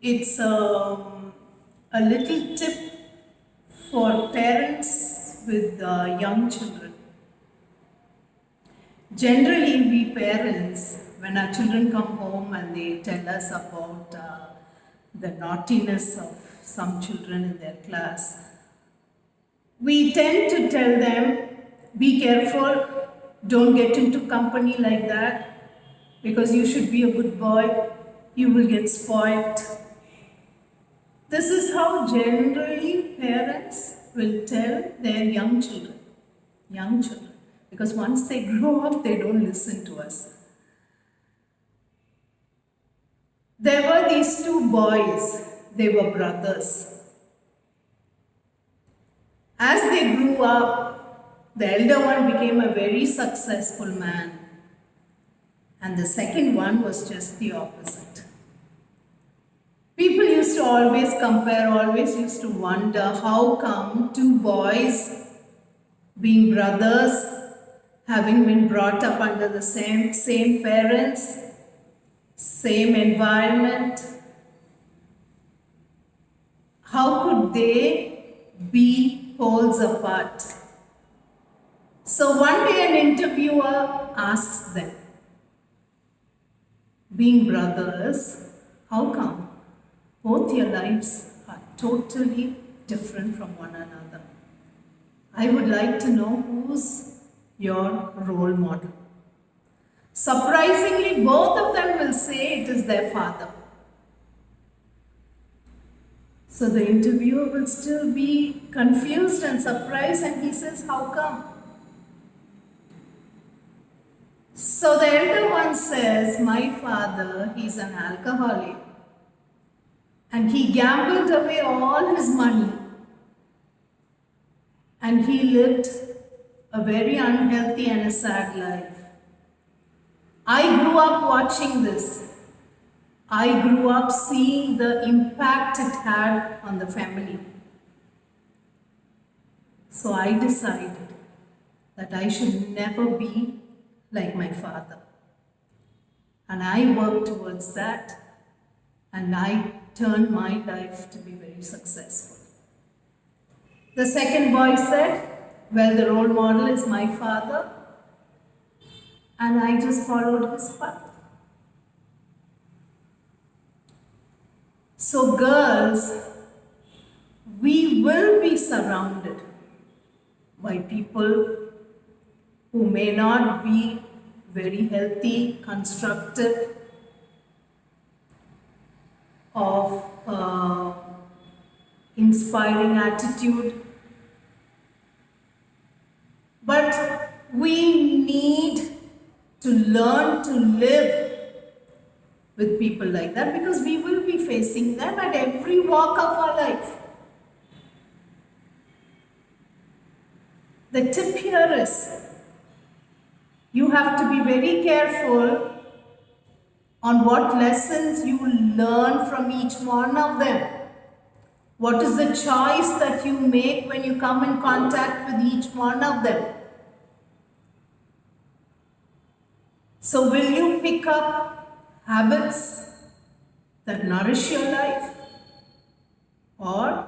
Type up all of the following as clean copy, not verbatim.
It's a little tip for parents with young children. Generally, we parents, when our children come home and they tell us about the naughtiness of some children in their class, we tend to tell them, be careful, don't get into company like that, because you should be a good boy, you will get spoiled. This is how generally parents will tell their young children, because once they grow up, they don't listen to us. There were these two boys, they were brothers. As they grew up, the elder one became a very successful man, and the second one was just the opposite. People used to always compare, always used to wonder how come two boys, being brothers, having been brought up under the same parents, same environment, how could they be poles apart? So one day an interviewer asks them, being brothers, how come both your lives are totally different from one another? I would like to know who's your role model. Surprisingly, both of them will say it is their father. So the interviewer will still be confused and surprised, and he says, how come? So the elder one says, my father, he's an alcoholic, and he gambled away all his money, and he lived a very unhealthy and a sad life. I grew up watching this. I grew up seeing the impact it had on the family. So I decided that I should never be like my father. And I worked towards that, and I turned my life to be very successful. The second boy said, well, the role model is my father, and I just followed his path. So girls, we will be surrounded by people who may not be very healthy, constructive, of inspiring attitude. But we need to learn to live with people like that, because we will be facing them at every walk of our life. The tip here is, you have to be very careful on what lessons you learn from each one of them. What is the choice that you make when you come in contact with each one of them? So will you pick up habits that nourish your life or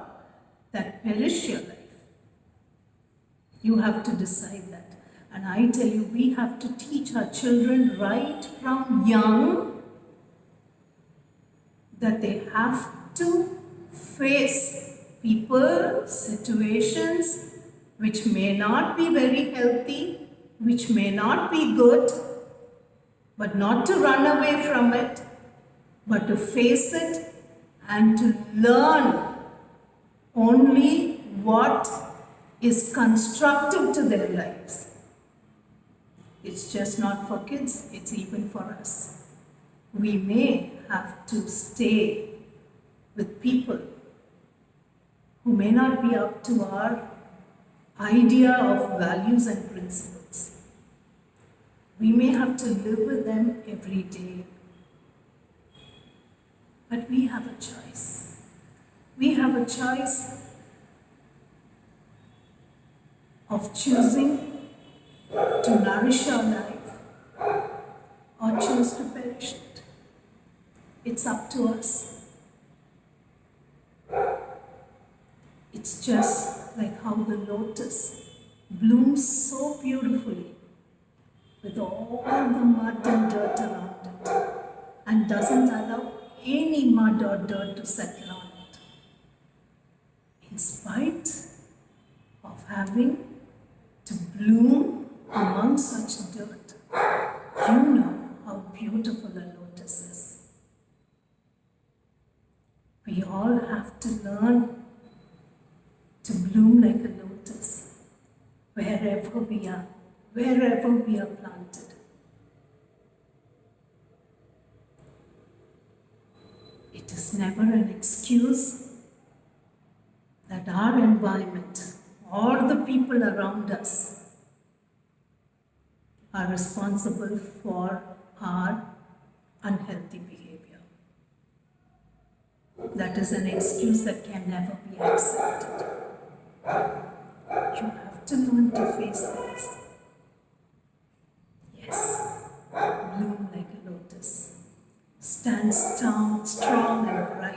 that perish your life? You have to decide that. And I tell you, we have to teach our children right from young that they have to face people, situations which may not be very healthy, which may not be good, but not to run away from it, but to face it and to learn only what is constructive to their lives. It's just not for kids, it's even for us. We may have to stay with people who may not be up to our idea of values and principles. We may have to live with them every day. But we have a choice. We have a choice of choosing to nourish our life or choose to perish it. It's up to us. It's just like how the lotus blooms so beautifully with all the mud and dirt around it and doesn't allow any mud or dirt to settle on it. In spite of having to bloom among such dirt, you know how beautiful a lotus is. We all have to learn to bloom like a lotus wherever we are planted. It is never an excuse that our environment or the people around us are responsible for our unhealthy behavior. That is an excuse that can never be accepted. You have to learn to face this. Yes, bloom like a lotus. Stand strong and bright.